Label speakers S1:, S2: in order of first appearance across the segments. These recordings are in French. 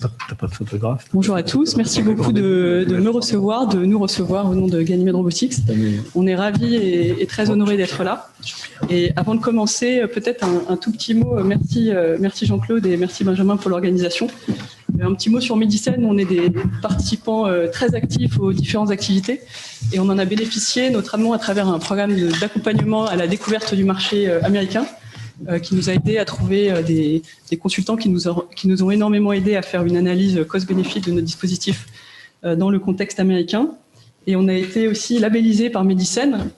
S1: T'as pas de photographe.
S2: Bonjour à tous, merci beaucoup de nous recevoir au nom de Ganymede Robotics. On est ravis et très honorés d'être là. Et avant de commencer, peut-être un tout petit mot. Merci Jean-Claude et merci Benjamin pour l'organisation. Un petit mot sur Medicen, on est des participants très actifs aux différentes activités et on en a bénéficié notamment à travers un programme d'accompagnement à la découverte du marché américain qui nous a aidé à trouver des consultants qui nous ont énormément aidé à faire une analyse cost-bénéfice de notre dispositif dans le contexte américain. Et on a été aussi labellisé par Medicen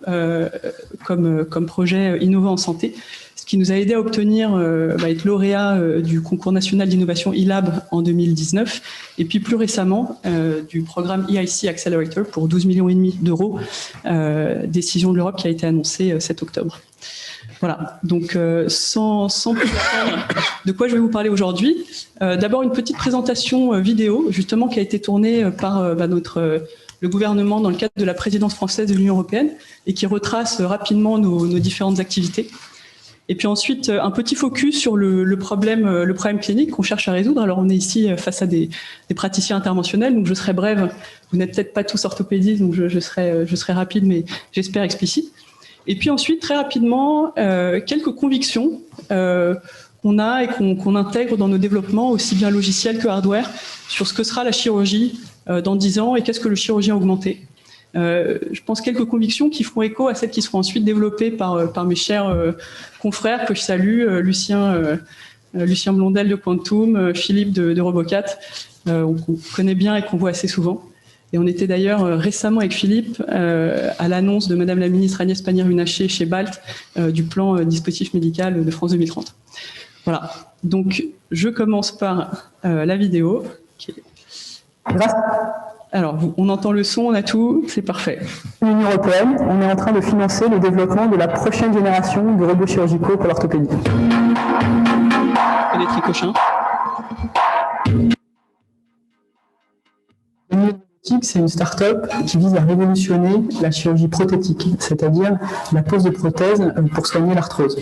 S2: comme projet innovant en santé, ce qui nous a aidé à obtenir être lauréat du concours national d'innovation e-Lab en 2019 et puis plus récemment du programme EIC Accelerator pour 12,5 millions d'euros, décision de l'Europe qui a été annoncée cet octobre. Voilà, donc sans plus attendre, de quoi je vais vous parler aujourd'hui. D'abord une petite présentation vidéo justement qui a été tournée par le gouvernement dans le cadre de la présidence française de l'Union européenne et qui retrace rapidement nos différentes activités. Et puis ensuite, un petit focus sur le problème clinique qu'on cherche à résoudre. Alors, on est ici face à des praticiens interventionnels, donc je serai brève. Vous n'êtes peut-être pas tous orthopédistes, donc je serai rapide, mais j'espère explicite. Et puis ensuite, très rapidement, quelques convictions qu'on a et qu'on intègre dans nos développements, aussi bien logiciels que hardware, sur ce que sera la chirurgie dans 10 ans et qu'est-ce que le chirurgien augmenté. Je pense quelques convictions qui feront écho à celles qui seront ensuite développées par mes chers confrères que je salue, Lucien Blondel de Quantum, Philippe de Robocat, qu'on connaît bien et qu'on voit assez souvent. Et on était d'ailleurs récemment avec Philippe à l'annonce de Madame la ministre Agnès Pannier-Runacher chez BALT du plan dispositif médical de France 2030. Voilà, donc je commence par la vidéo. Alors, on entend le son, on a tout, c'est parfait.
S3: L'Union européenne, on est en train de financer le développement de la prochaine génération de robots chirurgicaux pour l'orthopédie.
S2: Et les tricochins.
S3: C'est une start-up qui vise à révolutionner la chirurgie prothétique, c'est-à-dire la pose de prothèses pour soigner l'arthrose.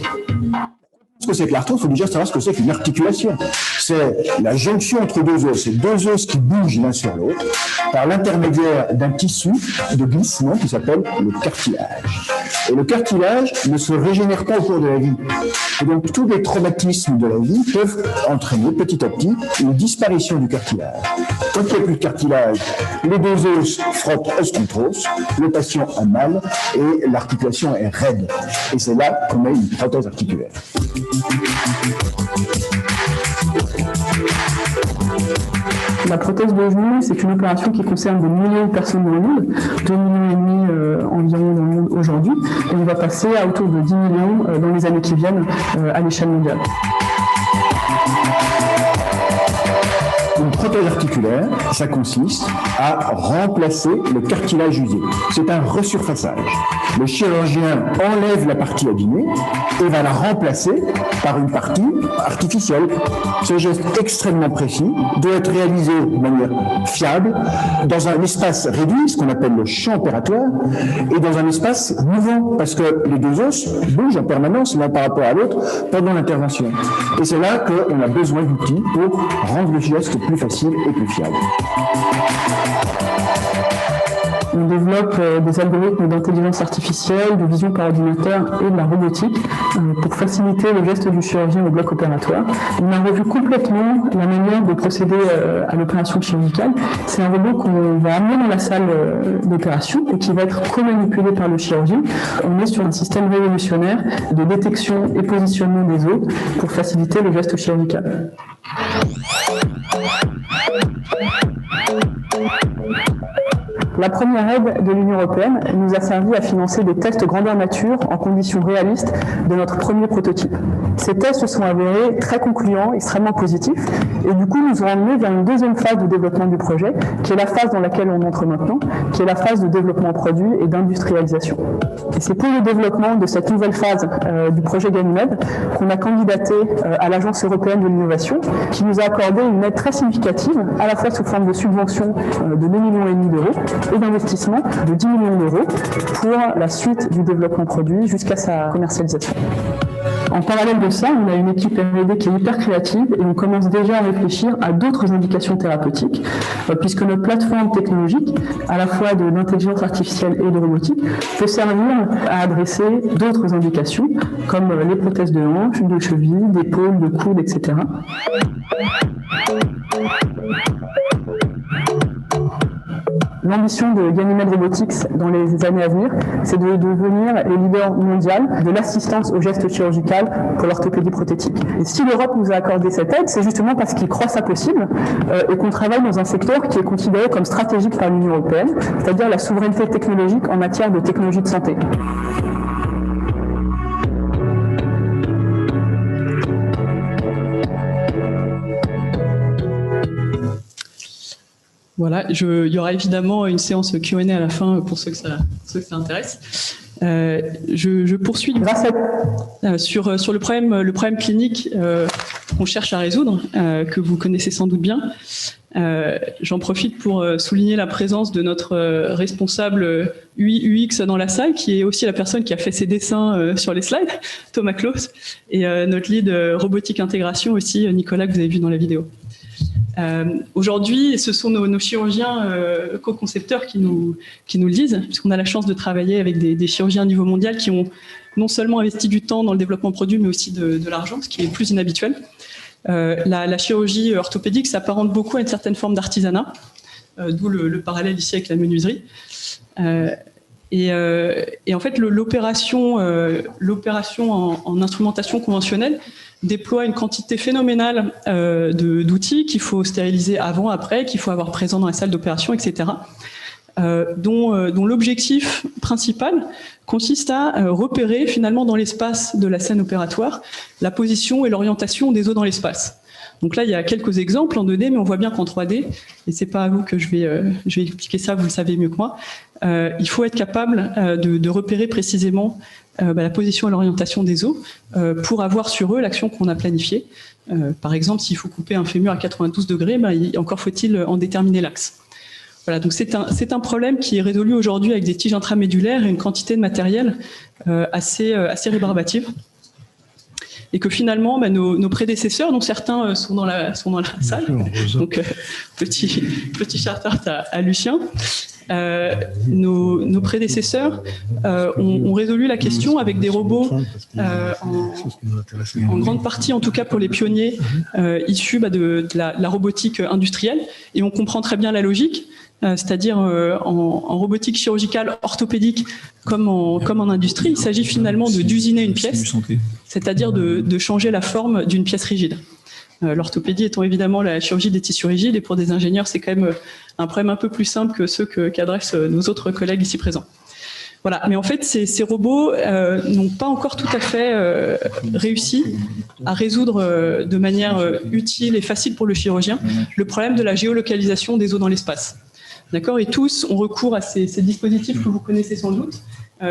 S4: Ce que c'est que l'arthrose, il faut déjà savoir ce que c'est qu'une articulation. C'est la jonction entre deux os. C'est deux os qui bougent l'un sur l'autre par l'intermédiaire d'un tissu de glissement qui s'appelle le cartilage. Et le cartilage ne se régénère pas au cours de la vie. Et donc tous les traumatismes de la vie peuvent entraîner petit à petit une disparition du cartilage. Quand il n'y a plus de cartilage, les deux os frottent os contre os, le patient a mal et l'articulation est raide. Et c'est là qu'on a une prothèse articulaire.
S3: La prothèse de genou, c'est une opération qui concerne des millions de personnes dans le monde, 2,5 millions environ dans le monde aujourd'hui, et on va passer à autour de 10 millions dans les années qui viennent à l'échelle mondiale.
S4: Une prothèse articulaire, ça consiste à remplacer le cartilage usé. C'est un resurfaçage. Le chirurgien enlève la partie abîmée et va la remplacer par une partie artificielle. Ce geste extrêmement précis doit être réalisé de manière fiable, dans un espace réduit, ce qu'on appelle le champ opératoire, et dans un espace mouvant, parce que les deux os bougent en permanence l'un par rapport à l'autre pendant l'intervention. Et c'est là qu'on a besoin d'outils pour rendre le geste plus facile et plus fiable.
S3: On développe des algorithmes d'intelligence artificielle, de vision par ordinateur et de la robotique pour faciliter le geste du chirurgien au bloc opératoire. On a revu complètement la manière de procéder à l'opération chirurgicale. C'est un robot qu'on va amener dans la salle d'opération et qui va être co-manipulé par le chirurgien. On est sur un système révolutionnaire de détection et positionnement des os pour faciliter le geste chirurgical. La première aide de l'Union européenne nous a servi à financer des tests grandeur nature en conditions réalistes de notre premier prototype. Ces tests se sont avérés très concluants, extrêmement positifs, et du coup nous ont amenés vers une deuxième phase de développement du projet, qui est la phase dans laquelle on entre maintenant, qui est la phase de développement produit et d'industrialisation. Et c'est pour le développement de cette nouvelle phase du projet Ganymede qu'on a candidaté à l'Agence européenne de l'innovation, qui nous a accordé une aide très significative, à la fois sous forme de subvention de 2,5 millions d'euros, et d'investissement de 10 millions d'euros pour la suite du développement produit jusqu'à sa commercialisation. En parallèle de ça, on a une équipe R&D qui est hyper créative et on commence déjà à réfléchir à d'autres indications thérapeutiques, puisque notre plateforme technologique, à la fois de l'intelligence artificielle et de robotique, peut servir à adresser d'autres indications, comme les prothèses de hanches, de cheville, d'épaule, de coude, etc. L'ambition de Ganymede Robotics dans les années à venir, c'est de devenir le leader mondial de l'assistance au geste chirurgical pour l'orthopédie prothétique. Et si l'Europe nous a accordé cette aide, c'est justement parce qu'il croit ça possible et qu'on travaille dans un secteur qui est considéré comme stratégique par l'Union européenne, c'est-à-dire la souveraineté technologique en matière de technologie de santé.
S2: Voilà, il y aura évidemment une séance Q&A à la fin pour ceux que ça intéresse. Je poursuis sur le problème clinique qu'on cherche à résoudre, que vous connaissez sans doute bien. J'en profite pour souligner la présence de notre responsable UI UX dans la salle, qui est aussi la personne qui a fait ses dessins sur les slides, Thomas Claus, et notre lead robotique intégration aussi, Nicolas, que vous avez vu dans la vidéo. Aujourd'hui, ce sont nos chirurgiens co-concepteurs qui nous le disent, puisqu'on a la chance de travailler avec des chirurgiens à niveau mondial qui ont non seulement investi du temps dans le développement produit, mais aussi de l'argent, ce qui est plus inhabituel. La chirurgie orthopédique s'apparente beaucoup à une certaine forme d'artisanat, d'où le parallèle ici avec la menuiserie. Et en fait, l'opération en instrumentation conventionnelle déploie une quantité phénoménale d'outils qu'il faut stériliser avant, après, qu'il faut avoir présent dans la salle d'opération, etc. Dont l'objectif principal consiste à repérer finalement dans l'espace de la scène opératoire la position et l'orientation des os dans l'espace. Donc là, il y a quelques exemples en 2D, mais on voit bien qu'en 3D, et c'est pas à vous que je vais expliquer ça, vous le savez mieux que moi, il faut être capable de repérer précisément la position et l'orientation des os pour avoir sur eux l'action qu'on a planifiée. Par exemple, s'il faut couper un fémur à 92 degrés, encore faut-il en déterminer l'axe. Voilà, donc c'est un problème qui est résolu aujourd'hui avec des tiges intramédulaires et une quantité de matériel assez rébarbative. Et que finalement, nos prédécesseurs, dont certains sont dans la salle, donc petit shout-out à Lucien, nos prédécesseurs ont résolu la question avec des robots en grande partie, en tout cas pour les pionniers, issus de la robotique industrielle. Et on comprend très bien la logique, c'est-à-dire en robotique chirurgicale orthopédique comme en industrie, il s'agit finalement d'usiner une pièce, c'est-à-dire de changer la forme d'une pièce rigide. L'orthopédie étant évidemment la chirurgie des tissus rigides, et pour des ingénieurs, c'est quand même un problème un peu plus simple que ceux qu'adressent nos autres collègues ici présents. Voilà, mais en fait, ces robots n'ont pas encore tout à fait réussi à résoudre de manière utile et facile pour le chirurgien le problème de la géolocalisation des os dans l'espace. D'accord ? Et tous ont recours à ces dispositifs que vous connaissez sans doute,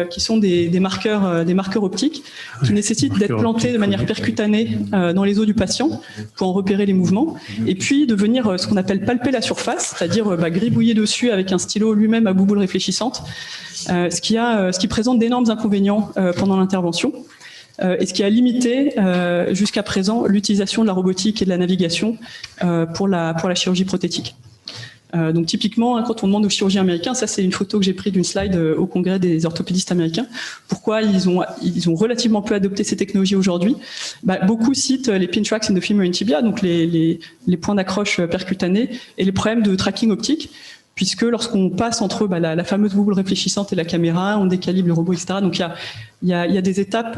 S2: qui sont des marqueurs optiques, qui nécessitent d'être plantés de manière percutanée dans les os du patient pour en repérer les mouvements, et puis de venir ce qu'on appelle palper la surface, c'est-à-dire gribouiller dessus avec un stylo lui-même à bouboule réfléchissante, ce qui présente d'énormes inconvénients pendant l'intervention. Et ce qui a limité jusqu'à présent l'utilisation de la robotique et de la navigation pour la chirurgie prothétique. Donc typiquement, quand on demande aux chirurgiens américains, ça c'est une photo que j'ai prise d'une slide au congrès des orthopédistes américains, pourquoi ils ont relativement peu adopté ces technologies aujourd'hui. Beaucoup citent les pin tracks in the femur and tibia, donc les points d'accroche percutanés, et les problèmes de tracking optique, puisque lorsqu'on passe entre la fameuse bouboule réfléchissante et la caméra, on décalibre le robot, etc. Donc il y a des étapes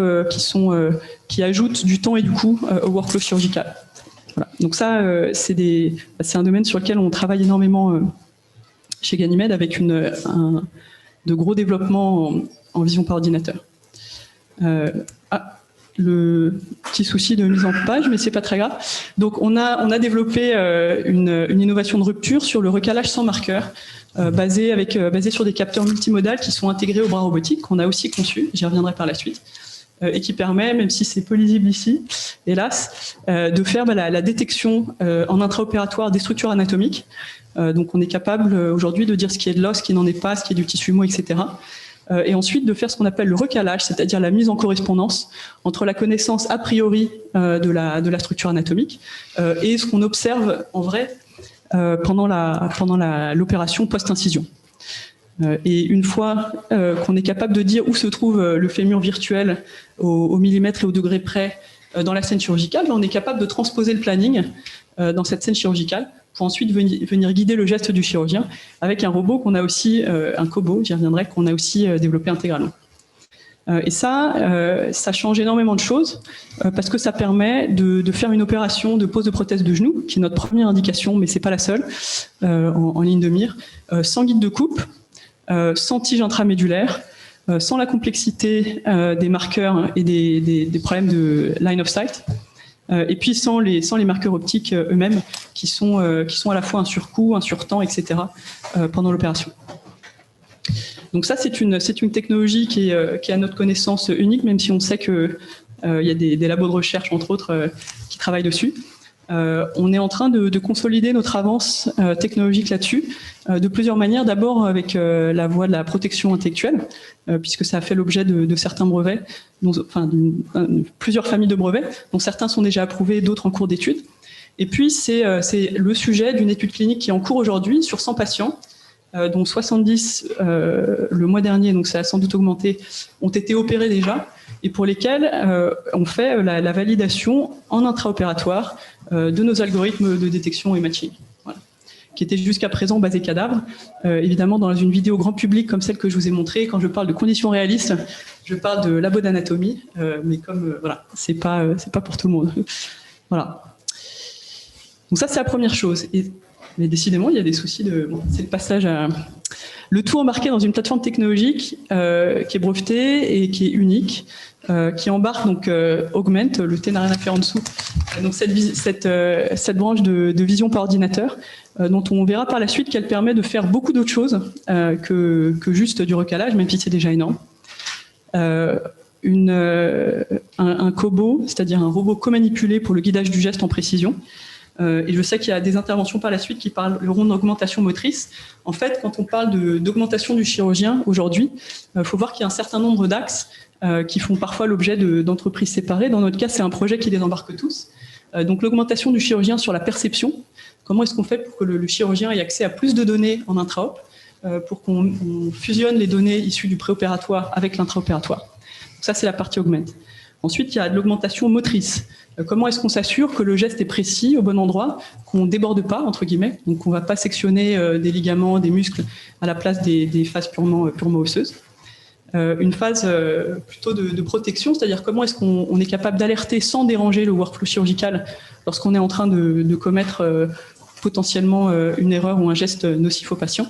S2: qui ajoutent du temps et du coût au workflow chirurgical. Voilà. Donc ça, c'est un domaine sur lequel on travaille énormément chez Ganymede, avec de gros développements en vision par ordinateur. Le petit souci de mise en page, mais c'est pas très grave. Donc on a développé une innovation de rupture sur le recalage sans marqueur, basé sur des capteurs multimodales qui sont intégrés au bras robotique, qu'on a aussi conçu, j'y reviendrai par la suite, et qui permet, même si c'est peu lisible ici, hélas, de faire la détection en intraopératoire des structures anatomiques. Donc on est capable aujourd'hui de dire ce qui est de l'os, ce qui n'en est pas, ce qui est du tissu mou, etc. et ensuite de faire ce qu'on appelle le recalage, c'est-à-dire la mise en correspondance entre la connaissance a priori de la structure anatomique et ce qu'on observe en vrai pendant l'opération post-incision. Et une fois qu'on est capable de dire où se trouve le fémur virtuel au millimètre et au degré près dans la scène chirurgicale, on est capable de transposer le planning dans cette scène chirurgicale pour ensuite venir guider le geste du chirurgien avec un robot qu'on a aussi, un cobo, j'y reviendrai, qu'on a aussi développé intégralement. Et ça change énormément de choses parce que ça permet de faire une opération de pose de prothèse de genou, qui est notre première indication, mais c'est pas la seule, en ligne de mire, sans guide de coupe, sans tige intramédulaire, sans la complexité des marqueurs et des problèmes de line of sight, et puis sans les marqueurs optiques eux-mêmes qui sont à la fois un surcoût, un surtemps, etc. Pendant l'opération. Donc ça, c'est une technologie qui est à notre connaissance unique, même si on sait qu'il y a des labos de recherche, entre autres, qui travaillent dessus. On est en train de consolider notre avance technologique là-dessus de plusieurs manières. D'abord avec la voie de la protection intellectuelle, puisque ça a fait l'objet de certains brevets, plusieurs familles de brevets, dont certains sont déjà approuvés, d'autres en cours d'étude. Et puis c'est le sujet d'une étude clinique qui est en cours aujourd'hui sur 100 patients, dont 70 le mois dernier, donc ça a sans doute augmenté, ont été opérés déjà, et pour lesquels on fait la validation en intraopératoire de nos algorithmes de détection et matching, voilà, qui étaient jusqu'à présent basés cadavres. Évidemment, dans une vidéo grand public comme celle que je vous ai montrée, quand je parle de conditions réalistes, je parle de labo d'anatomie, mais comme voilà, c'est pas pour tout le monde. Voilà. Donc ça, c'est la première chose. Mais décidément, il y a des soucis c'est le passage à... Le tout embarqué dans une plateforme technologique qui est brevetée et qui est unique, qui embarque donc Augment, le T n'a rien à faire en dessous, donc cette branche de vision par ordinateur, dont on verra par la suite qu'elle permet de faire beaucoup d'autres choses que juste du recalage, même si c'est déjà énorme. Un cobo, c'est-à-dire un robot co-manipulé pour le guidage du geste en précision. Et je sais qu'il y a des interventions par la suite qui parleront d'augmentation motrice. En fait, quand on parle d'augmentation du chirurgien aujourd'hui, il faut voir qu'il y a un certain nombre d'axes qui font parfois l'objet d'entreprises séparées. Dans notre cas, c'est un projet qui les embarque tous. Donc l'augmentation du chirurgien sur la perception. Comment est-ce qu'on fait pour que le chirurgien ait accès à plus de données en intra-op, pour qu'on fusionne les données issues du préopératoire avec l'intraopératoire. Donc ça, c'est la partie augment. Ensuite, il y a de l'augmentation motrice. Comment est-ce qu'on s'assure que le geste est précis, au bon endroit, qu'on ne déborde pas, entre guillemets, donc qu'on ne va pas sectionner des ligaments, des muscles à la place des phases purement osseuses. Une phase plutôt de protection, c'est-à-dire comment est-ce qu'on est capable d'alerter sans déranger le workflow chirurgical lorsqu'on est en train de commettre potentiellement une erreur ou un geste nocif au patient.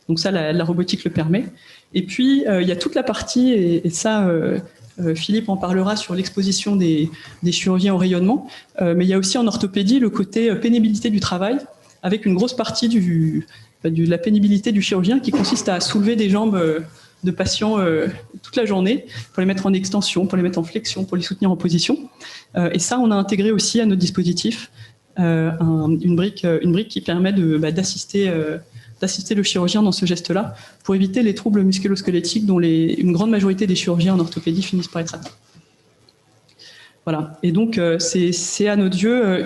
S2: Donc ça, la robotique le permet. Et puis, il y a toute la partie, et ça... Philippe en parlera sur l'exposition des chirurgiens au rayonnement, mais il y a aussi en orthopédie le côté pénibilité du travail, avec une grosse partie de la pénibilité du chirurgien qui consiste à soulever des jambes de patients toute la journée pour les mettre en extension, pour les mettre en flexion, pour les soutenir en position. Et ça, on a intégré aussi à notre dispositif une brique qui permet d'assister le chirurgien dans ce geste-là pour éviter les troubles musculo-squelettiques dont une grande majorité des chirurgiens en orthopédie finissent par être atteints. Voilà. Et donc, c'est à nos yeux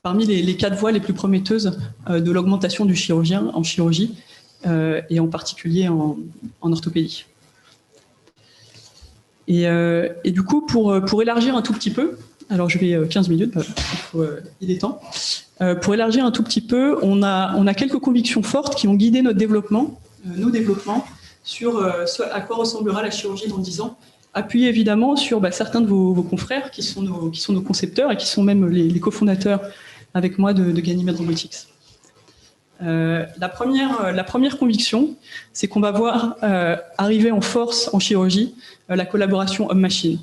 S2: parmi les 4 voies les plus prometteuses de l'augmentation du chirurgien en chirurgie et en particulier en orthopédie. Et du coup, pour élargir un tout petit peu, alors je vais 15 minutes, il est temps. Pour élargir un tout petit peu, on a quelques convictions fortes qui ont guidé nos développements sur à quoi ressemblera la chirurgie dans 10 ans, appuyé évidemment sur certains de vos confrères qui sont nos concepteurs et qui sont même les cofondateurs avec moi de Ganymede Robotics. La première conviction, c'est qu'on va voir arriver en force en chirurgie la collaboration homme-machine,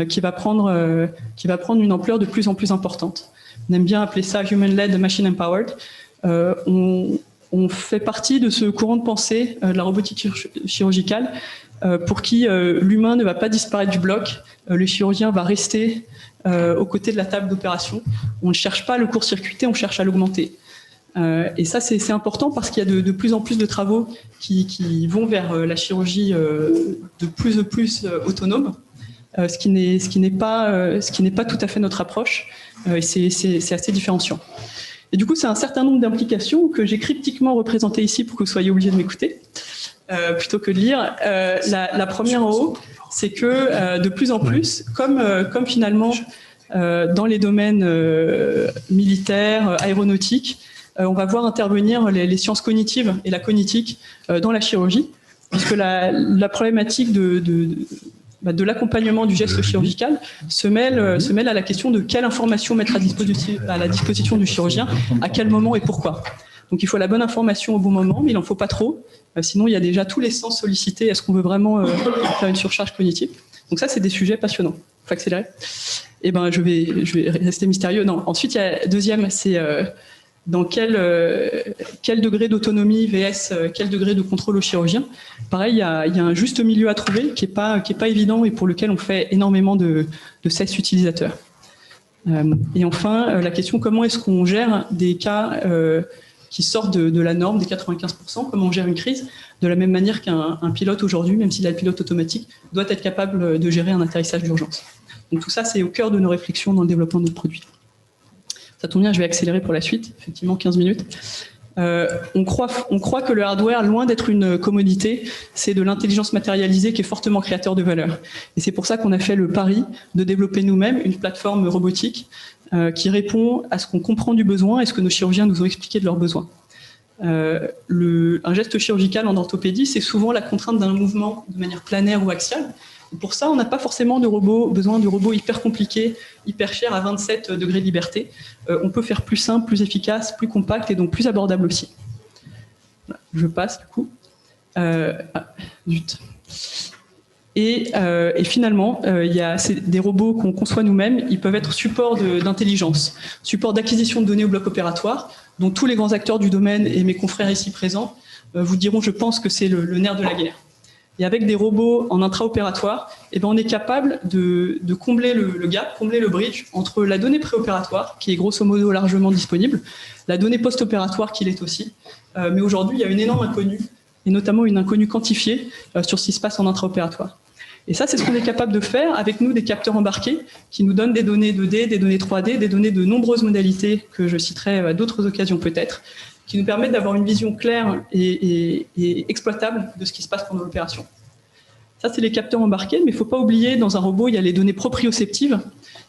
S2: qui va prendre une ampleur de plus en plus importante. On aime bien appeler ça Human-Led Machine Empowered. On fait partie de ce courant de pensée de la robotique chirurgicale pour qui l'humain ne va pas disparaître du bloc, le chirurgien va rester aux côtés de la table d'opération. On ne cherche pas à le court-circuiter, on cherche à l'augmenter. Et ça, c'est important parce qu'il y a de plus en plus de travaux qui vont vers la chirurgie de plus en plus autonome, ce qui n'est pas tout à fait notre approche, et c'est assez différenciant. Et du coup, c'est un certain nombre d'implications que j'ai cryptiquement représentées ici pour que vous soyez obligés de m'écouter, plutôt que de lire. La première en haut, c'est que de plus en plus, comme finalement dans les domaines militaires, aéronautiques, on va voir intervenir les sciences cognitives et la cognitique dans la chirurgie, puisque la problématique de l'accompagnement du geste chirurgical se mêle à la question de quelle information mettre à la disposition du chirurgien, à quel moment et pourquoi. Donc il faut la bonne information au bon moment, mais il n'en faut pas trop, sinon il y a déjà tous les sens sollicités. Est-ce qu'on veut vraiment faire une surcharge cognitive? Donc ça, c'est des sujets passionnants. Il faut accélérer. Et ben, je vais rester mystérieux. Non. Ensuite, il y a deuxième, c'est dans quel degré d'autonomie vs quel degré de contrôle au chirurgien. Pareil, il y a un juste milieu à trouver qui est pas évident et pour lequel on fait énormément de sexe utilisateurs. Et enfin, la question, comment est-ce qu'on gère des cas qui sortent de la norme des 95%, comment on gère une crise, de la même manière qu'un pilote aujourd'hui, même s'il a le pilote automatique, doit être capable de gérer un atterrissage d'urgence. Donc tout ça, c'est au cœur de nos réflexions dans le développement de notre produit. Ça tombe bien, je vais accélérer pour la suite, effectivement 15 minutes. On croit que le hardware, loin d'être une commodité, c'est de l'intelligence matérialisée qui est fortement créateur de valeur. Et c'est pour ça qu'on a fait le pari de développer nous-mêmes une plateforme robotique qui répond à ce qu'on comprend du besoin et ce que nos chirurgiens nous ont expliqué de leurs besoins. Un geste chirurgical en orthopédie, c'est souvent la contrainte d'un mouvement de manière planaire ou axiale. Et pour ça, on n'a pas forcément besoin de robots hyper compliqués, hyper chers à 27 degrés de liberté. On peut faire plus simple, plus efficace, plus compact et donc plus abordable aussi. Voilà, je passe du coup. Zut. Et finalement, il y a des robots qu'on conçoit nous-mêmes. Ils peuvent être support d'intelligence, support d'acquisition de données au bloc opératoire, dont tous les grands acteurs du domaine et mes confrères ici présents vous diront, je pense que c'est le nerf de la guerre. Et avec des robots en intra-opératoire, eh ben on est capable de combler le gap, combler le bridge entre la donnée préopératoire, qui est grosso modo largement disponible, la donnée post-opératoire qui l'est aussi. Mais aujourd'hui, il y a une énorme inconnue, et notamment une inconnue quantifiée sur ce qui se passe en intra-opératoire. Et ça, c'est ce qu'on est capable de faire avec nous, des capteurs embarqués, qui nous donnent des données 2D, des données 3D, des données de nombreuses modalités, que je citerai à d'autres occasions peut-être, qui nous permettent d'avoir une vision claire et exploitable de ce qui se passe pendant l'opération. Ça, c'est les capteurs embarqués, mais il ne faut pas oublier, dans un robot, il y a les données proprioceptives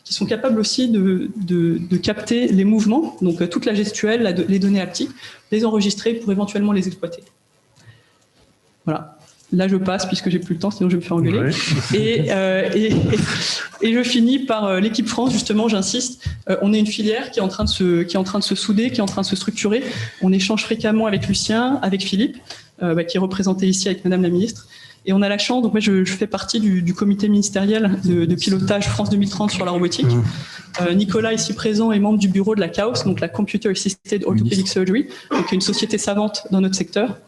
S2: qui sont capables aussi de capter les mouvements, donc toute la gestuelle, les données haptiques, les enregistrer pour éventuellement les exploiter. Voilà. Là, je passe puisque j'ai plus le temps, sinon je vais me faire engueuler. Ouais. Et je finis par l'équipe France, justement, j'insiste. On est une filière qui est en train de se souder, qui est en train de se structurer. On échange fréquemment avec Lucien, avec Philippe, qui est représenté ici avec Madame la Ministre. Et on a la chance, donc moi je fais partie du comité ministériel de pilotage France 2030 sur la robotique. Nicolas, ici présent, est membre du bureau de la CAOS, donc la Computer Assisted Orthopedic Surgery, donc une société savante dans notre secteur.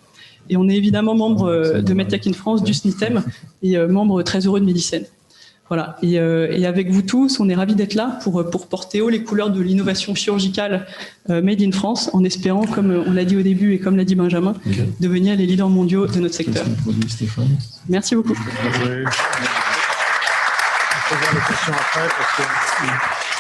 S2: Et on est évidemment membre de MedTech in France, du SNITEM, et membre très heureux de Medicine. Voilà. Et avec vous tous, on est ravis d'être là pour porter haut les couleurs de l'innovation chirurgicale made in France, en espérant, comme on l'a dit au début et comme l'a dit Benjamin, devenir les leaders mondiaux de notre secteur. Merci beaucoup.
S1: On peut voir les questions après parce que...